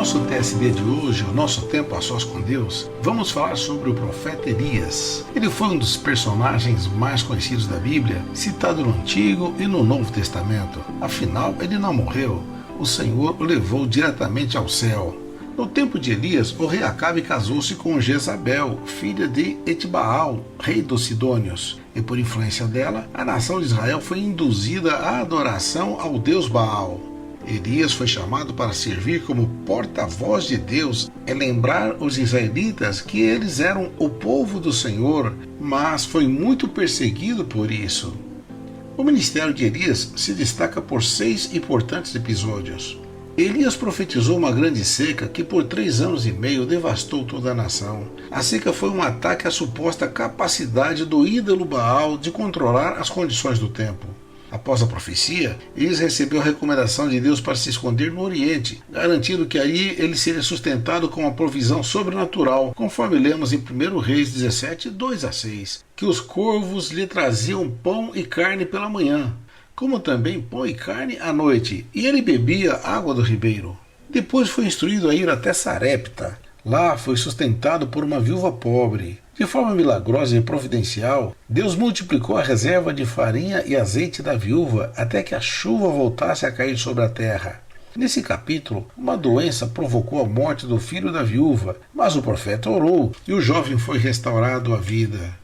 nosso TSD de hoje, o nosso tempo a sós com Deus, vamos falar sobre o profeta Elias. Ele foi um dos personagens mais conhecidos da Bíblia, citado no Antigo e no Novo Testamento. Afinal, ele não morreu. O Senhor o levou diretamente ao céu. No tempo de Elias, o rei Acabe casou-se com Jezabel, filha de Etbaal, rei dos Sidônios, e por influência dela, a nação de Israel foi induzida à adoração ao deus Baal. Elias foi chamado para servir como porta-voz de Deus e lembrar os israelitas que eles eram o povo do Senhor, mas foi muito perseguido por isso. O ministério de Elias se destaca por 6 importantes episódios. Elias profetizou uma grande seca que por 3 anos e meio devastou toda a nação. A seca foi um ataque à suposta capacidade do ídolo Baal de controlar as condições do tempo. Após a profecia, Elias recebeu a recomendação de Deus para se esconder no Oriente, garantindo que aí ele seria sustentado com uma provisão sobrenatural, conforme lemos em 1 Reis 17, 2-6, que os corvos lhe traziam pão e carne pela manhã, como também pão e carne à noite, e ele bebia água do ribeiro. Depois foi instruído a ir até Sarepta. Lá foi sustentado por uma viúva pobre. De forma milagrosa e providencial, Deus multiplicou a reserva de farinha e azeite da viúva até que a chuva voltasse a cair sobre a terra. Nesse capítulo, uma doença provocou a morte do filho da viúva, mas o profeta orou e o jovem foi restaurado à vida.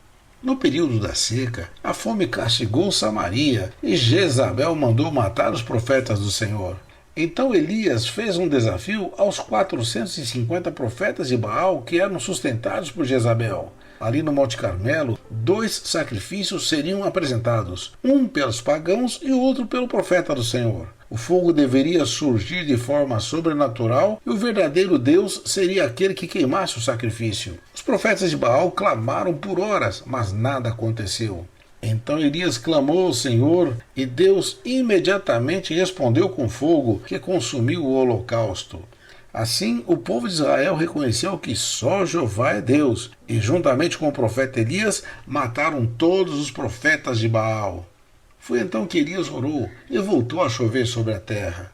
No período da seca, a fome castigou Samaria e Jezabel mandou matar os profetas do Senhor. Então Elias fez um desafio aos 450 profetas de Baal que eram sustentados por Jezabel. Ali no Monte Carmelo, 2 sacrifícios seriam apresentados, um pelos pagãos e o outro pelo profeta do Senhor. O fogo deveria surgir de forma sobrenatural e o verdadeiro Deus seria aquele que queimasse o sacrifício. Os profetas de Baal clamaram por horas, mas nada aconteceu. Então Elias clamou ao Senhor e Deus imediatamente respondeu com fogo que consumiu o holocausto. Assim, o povo de Israel reconheceu que só Jeová é Deus, e juntamente com o profeta Elias, mataram todos os profetas de Baal. Foi então que Elias orou e voltou a chover sobre a terra.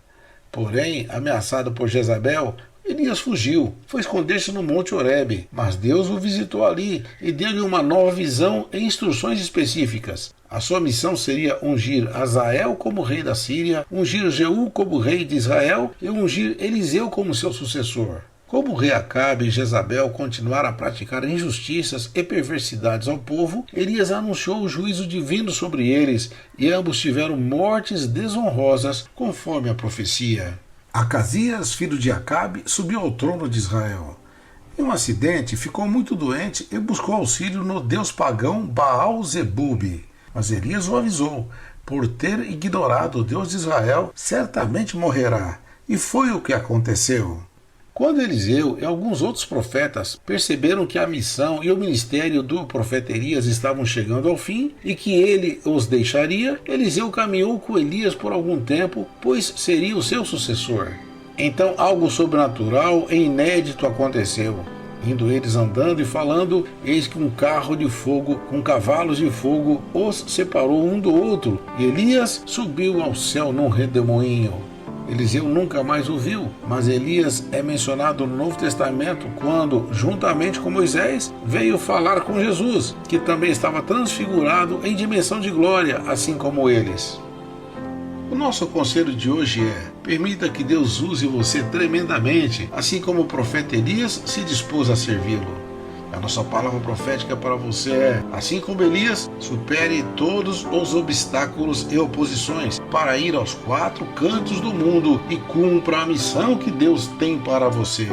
Porém, ameaçado por Jezabel, Elias fugiu, foi esconder-se no Monte Horebe, mas Deus o visitou ali e deu-lhe uma nova visão e instruções específicas. A sua missão seria ungir Azael como rei da Síria, ungir Jeú como rei de Israel e ungir Eliseu como seu sucessor. Como o rei Acabe e Jezabel continuaram a praticar injustiças e perversidades ao povo, Elias anunciou o juízo divino sobre eles e ambos tiveram mortes desonrosas conforme a profecia. Acasias, filho de Acabe, subiu ao trono de Israel. Em um acidente, ficou muito doente e buscou auxílio no deus pagão Baal-zebub. Mas Elias o avisou: por ter ignorado o Deus de Israel, certamente morrerá. E foi o que aconteceu. Quando Eliseu e alguns outros profetas perceberam que a missão e o ministério do profeta Elias estavam chegando ao fim e que ele os deixaria, Eliseu caminhou com Elias por algum tempo, pois seria o seu sucessor. Então algo sobrenatural e inédito aconteceu. Indo eles andando e falando, eis que um carro de fogo com cavalos de fogo os separou um do outro, e Elias subiu ao céu num redemoinho. Eliseu nunca mais o viu, mas Elias é mencionado no Novo Testamento quando, juntamente com Moisés, veio falar com Jesus, que também estava transfigurado em dimensão de glória, assim como eles. O nosso conselho de hoje é: permita que Deus use você tremendamente, assim como o profeta Elias se dispôs a servi-lo. A nossa palavra profética para você é: assim como Elias, supere todos os obstáculos e oposições para ir aos 4 cantos do mundo e cumpra a missão que Deus tem para você.